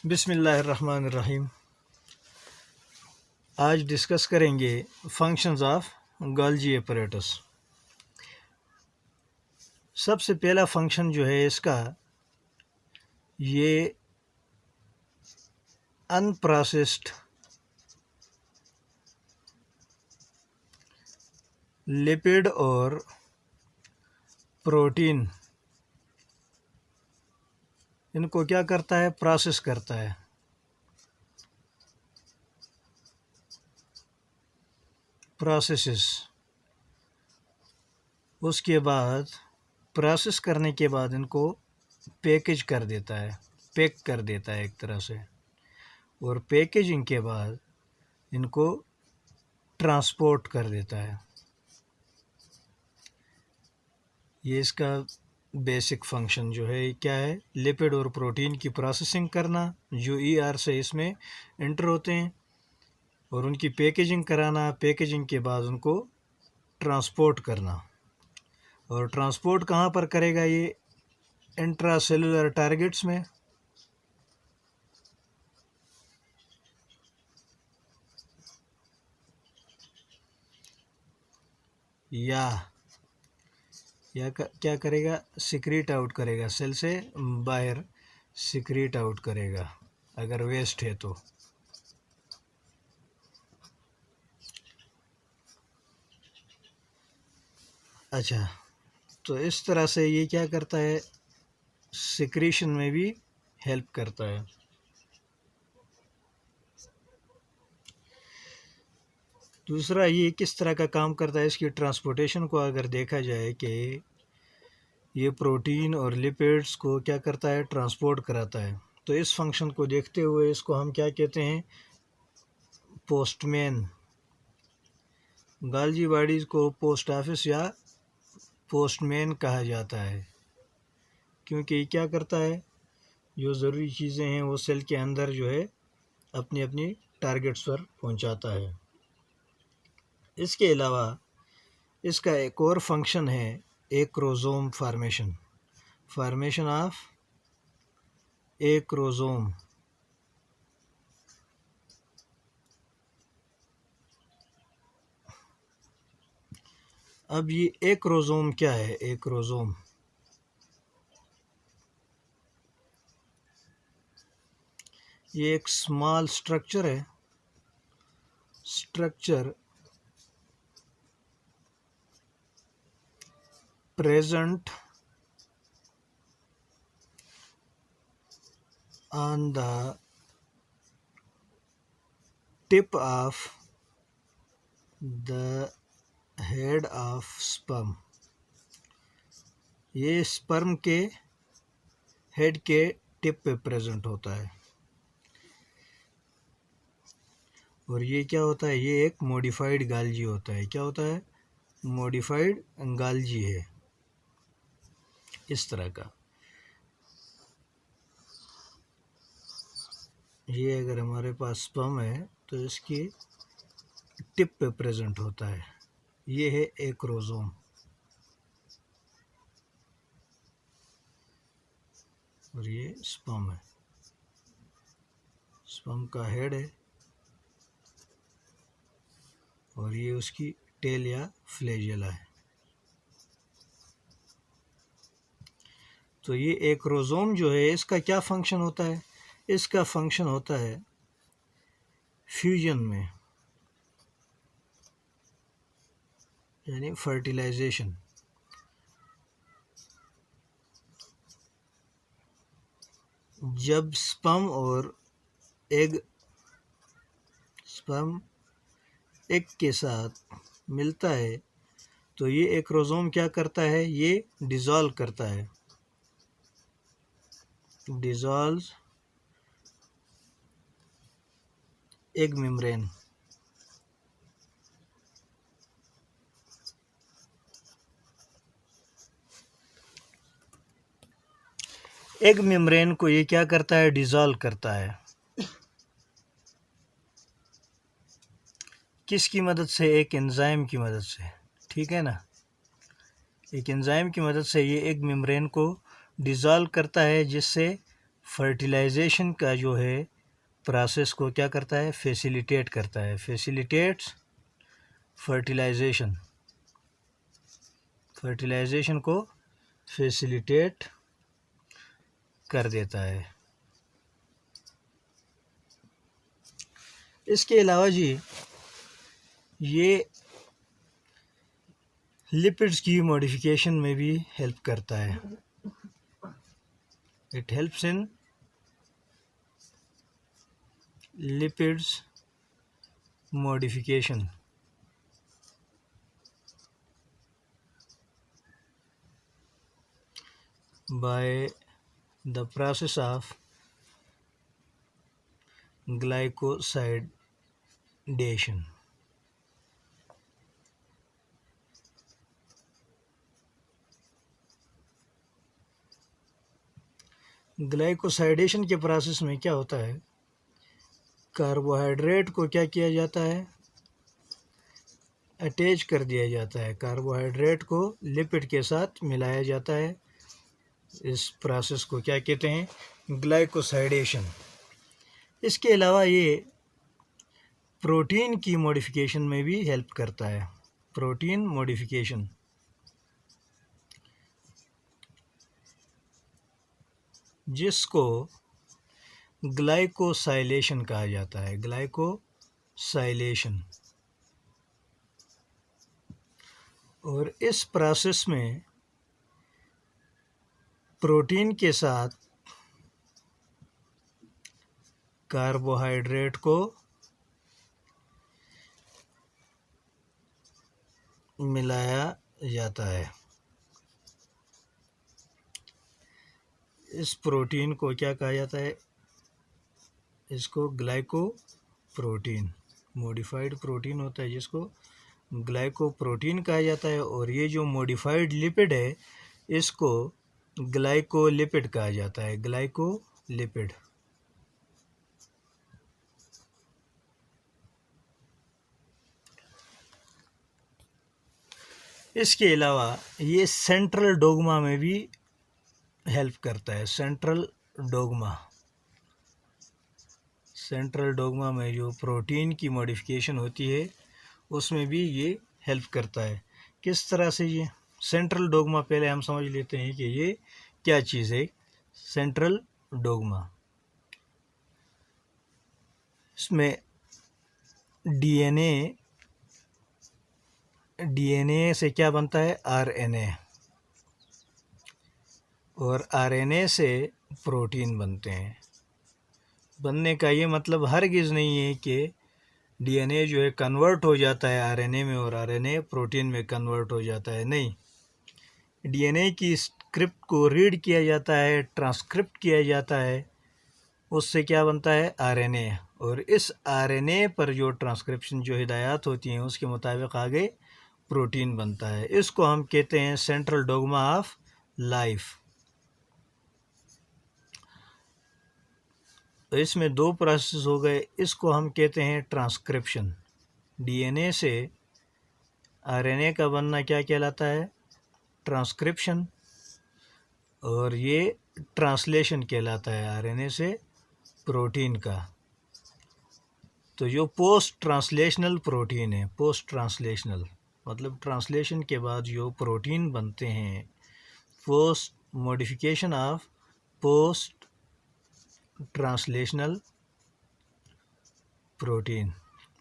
बिस्मिल्लाहिर्रहमानिर्रहीम। आज डिस्कस करेंगे फंक्शंस ऑफ गोल्जी apparatus। सबसे पहला फंक्शन जो है इसका, ये अनप्रोसेस्ड लिपिड और प्रोटीन, इनको क्या करता है, प्रोसेस करता है। प्रोसेसेस, उसके बाद प्रोसेस करने के बाद इनको पैकेज कर देता है, पैक कर देता है एक तरह से, और पैकेजिंग के बाद इनको ट्रांसपोर्ट कर देता है। ये इसका बेसिक फंक्शन जो है क्या है, लिपिड और प्रोटीन की प्रोसेसिंग करना, जो ER से इसमें इंटर होते हैं, और उनकी पैकेजिंग कराना, पैकेजिंग के बाद उनको ट्रांसपोर्ट करना। और ट्रांसपोर्ट कहाँ पर करेगा ये, इंट्रासेलुलर टारगेट्स में। या क्या करेगा, सिक्रीट आउट करेगा, सेल से बाहर सिक्रीट आउट करेगा अगर वेस्ट है तो। अच्छा, तो इस तरह से ये क्या करता है, सिक्रीशन में भी हेल्प करता है। दूसरा, ये किस तरह का काम करता है, इसकी ट्रांसपोर्टेशन को अगर देखा जाए कि ये प्रोटीन और लिपिड्स को क्या करता है, ट्रांसपोर्ट कराता है। तो इस फंक्शन को देखते हुए इसको हम क्या कहते हैं, पोस्टमैन। गोल्जी बॉडीज़ को पोस्ट ऑफिस या पोस्टमैन कहा जाता है, क्योंकि ये क्या करता है, जो ज़रूरी चीज़ें हैं वो सेल के अंदर जो है अपनी अपनी टारगेट्स पर पहुंचाता है। इसके अलावा इसका एक और फंक्शन है, acrosome formation, formation of acrosome. अब ये एक्रोसोम क्या है, एक्रोसोम ये एक स्मॉल स्ट्रक्चर है, structure present on the tip of the head of sperm। ये स्पर्म के हेड के टिप पे प्रेजेंट होता है। और ये क्या होता है, ये एक मॉडिफाइड गाल्जी होता है। क्या होता है, मॉडिफाइड गाल्जी है इस तरह का। ये अगर हमारे पास स्पर्म है तो इसकी टिप पे प्रेजेंट होता है। ये है एक्रोसोम। और ये स्पर्म है, स्पर्म का हेड है, और ये उसकी टेल या फ्लैजेला है। तो ये एक्रोसोम जो है, इसका क्या फंक्शन होता है, इसका फंक्शन होता है फ्यूजन में, यानी फर्टिलाइजेशन। जब स्पर्म और एग, स्पर्म एग के साथ मिलता है तो ये एक्रोसोम क्या करता है, ये डिसॉल्व करता है, dissolve egg membrane. Egg membrane को ये क्या करता है, डिसॉल्व करता है। किसकी मदद से, एक एंजाइम की मदद से, ठीक है ना। एक एंजाइम की मदद से ये एग मेम्ब्रेन को डिसॉल्व करता है, जिससे फर्टिलाइजेशन का जो है प्रोसेस को क्या करता है, फैसिलिटेट करता है, फैसिलिटेट्स फर्टिलाइजेशन, फर्टिलाइजेशन को फैसिलिटेट कर देता है। इसके अलावा जी ये लिपिड्स की मॉडिफिकेशन में भी हेल्प करता है। It helps in lipids modification by the process of glycosidation. Glycosidation के प्रोसेस में क्या होता है, कार्बोहाइड्रेट को क्या किया जाता है, अटैच कर दिया जाता है, कार्बोहाइड्रेट को लिपिड के साथ मिलाया जाता है। इस प्रोसेस को क्या कहते हैं, ग्लाइकोसाइडेशन। इसके अलावा ये प्रोटीन की मॉडिफिकेशन में भी हेल्प करता है, प्रोटीन मॉडिफिकेशन। जिसको ग्लाइकोसाइलेशन कहा जाता है, ग्लाइकोसाइलेशन। और इस प्रोसेस में प्रोटीन के साथ कार्बोहाइड्रेट को मिलाया जाता है। इस प्रोटीन को क्या कहा जाता है, इसको ग्लाइकोप्रोटीन, मॉडिफाइड प्रोटीन होता है जिसको ग्लाइकोप्रोटीन कहा जाता है। और ये जो मॉडिफाइड लिपिड है इसको ग्लाइकोलिपिड कहा जाता है, ग्लाइकोलिपिड। इसके अलावा ये सेंट्रल डोग्मा में भी हेल्प करता है, सेंट्रल डोग्मा। सेंट्रल डोग्मा में जो प्रोटीन की मॉडिफिकेशन होती है उसमें भी ये हेल्प करता है। किस तरह से ये सेंट्रल डोग्मा, पहले हम समझ लेते हैं कि ये क्या चीज़ है सेंट्रल डोग्मा। इसमें डीएनए से क्या बनता है, आरएनए, और आरएनए से प्रोटीन बनते हैं। बनने का ये मतलब हरगिज़ नहीं है कि डीएनए जो है कन्वर्ट हो जाता है आरएनए में और आरएनए प्रोटीन में कन्वर्ट हो जाता है, नहीं। डीएनए की स्क्रिप्ट को रीड किया जाता है, ट्रांसक्रिप्ट किया जाता है, उससे क्या बनता है, आरएनए। और इस आरएनए पर जो ट्रांसक्रिप्शन, जो हिदायत होती हैं उसके मुताबिक आगे प्रोटीन बनता है। इसको हम कहते हैं सेंट्रल डोग्मा ऑफ लाइफ। तो इसमें दो प्रोसेस हो गए, इसको हम कहते हैं ट्रांसक्रिप्शन। डीएनए से आरएनए का बनना क्या कहलाता है, ट्रांसक्रिप्शन। और ये ट्रांसलेशन कहलाता है आरएनए से प्रोटीन का। तो जो पोस्ट ट्रांसलेशनल प्रोटीन है, पोस्ट ट्रांसलेशनल मतलब ट्रांसलेशन के बाद जो प्रोटीन बनते हैं, post modification of post translational protein,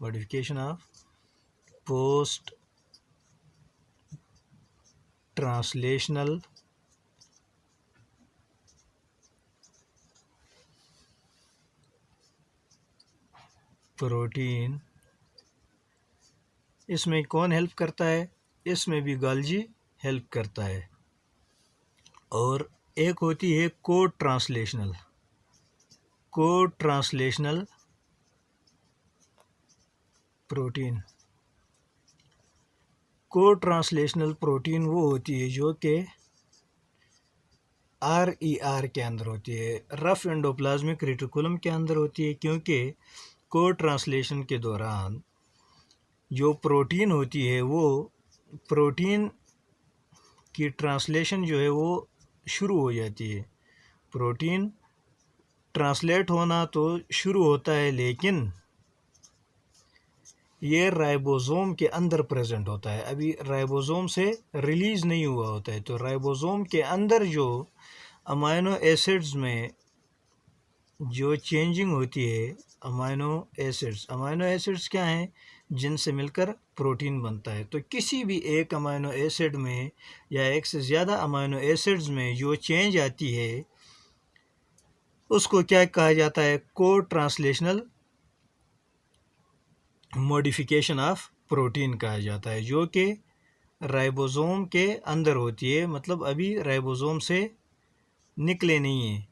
modification of post translational protein. इसमें कौन हेल्प करता है, इसमें भी गोल्जी हेल्प करता है। और एक होती है को ट्रांसलेशनल, को ट्रांसलेशनल प्रोटीन। को ट्रांसलेशनल प्रोटीन वो होती है जो कि RER के अंदर होती है, रफ एंडोप्लाज्मिक रेटिकुलम के अंदर होती है। क्योंकि को ट्रांसलेशन के दौरान जो प्रोटीन होती है वो प्रोटीन की ट्रांसलेशन जो है वो शुरू हो जाती है। प्रोटीन ट्रांसलेट होना तो शुरू होता है, लेकिन ये राइबोसोम के अंदर प्रेजेंट होता है, अभी राइबोसोम से रिलीज़ नहीं हुआ होता है। तो राइबोसोम के अंदर जो अमाइनो एसिड्स में जो चेंजिंग होती है, अमाइनो एसिड्स क्या हैं? जिनसे मिलकर प्रोटीन बनता है। तो किसी भी एक अमाइनो एसिड में या एक से ज़्यादा अमाइनो एसिड्स में जो चेंज आती है उसको क्या कहा जाता है? को ट्रांसलेशनल मॉडिफिकेशन ऑफ प्रोटीन कहा जाता है, जो कि राइबोसोम के अंदर होती है, मतलब अभी राइबोसोम से निकले नहीं है।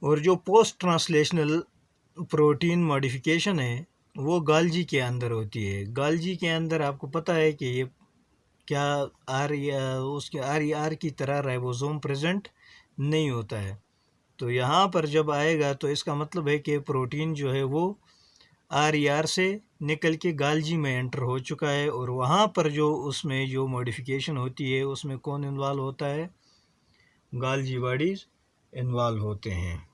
और जो पोस्ट ट्रांसलेशनल प्रोटीन मॉडिफिकेशन है वो गाल्जी के अंदर होती है। गाल्जी के अंदर आपको पता है कि ये क्या आर की तरह राइबोसोम प्रेजेंट नहीं होता है। तो यहाँ पर जब आएगा तो इसका मतलब है कि प्रोटीन जो है वो आर से निकल के गाल्जी में एंटर हो चुका है, और वहाँ पर जो उसमें जो मॉडिफिकेशन होती है उसमें कौन इन्वॉल्व होता है? गाल्जी बॉडीज़ इन्वॉल्व होते हैं।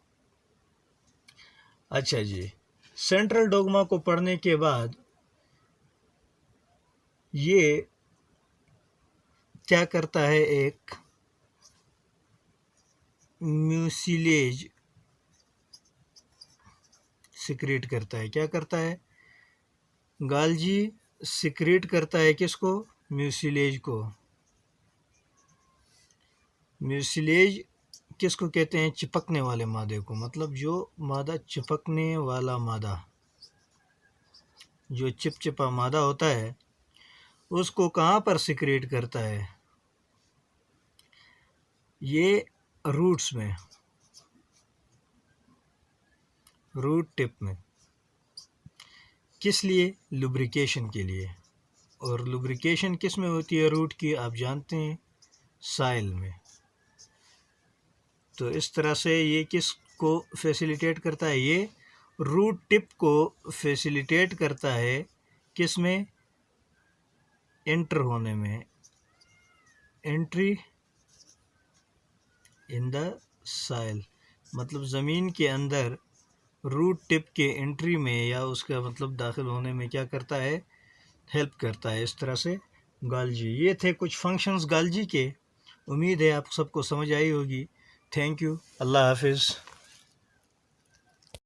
अच्छा जी, सेंट्रल डोग्मा को पढ़ने के बाद ये क्या करता है? एक म्यूसिलेज सिक्रेट करता है। क्या करता है? गाल्जी सिक्रेट करता है किसको? म्यूसिलेज को। म्यूसिलेज किसको कहते हैं? चिपकने वाले मादे को, मतलब जो मादा चिपकने वाला मादा, जो चिपचिपा मादा होता है उसको कहाँ पर सिक्रेट करता है? ये रूट्स में, रूट टिप में। किस लिए? लुब्रिकेशन के लिए। और लुब्रिकेशन किस में होती है रूट की? आप जानते हैं, साइल में। तो इस तरह से ये किस को फैसिलिटेट करता है? ये रूट टिप को फैसिलिटेट करता है। किस में? एंटर होने में, एंट्री इन द साइल, मतलब ज़मीन के अंदर रूट टिप के एंट्री में या उसका मतलब दाखिल होने में क्या करता है? हेल्प करता है। इस तरह से गाल्जी, ये थे कुछ फंक्शंस गाल्जी के। उम्मीद है आप सबको समझ आई होगी। Thank you. अल्लाह हाफिज़।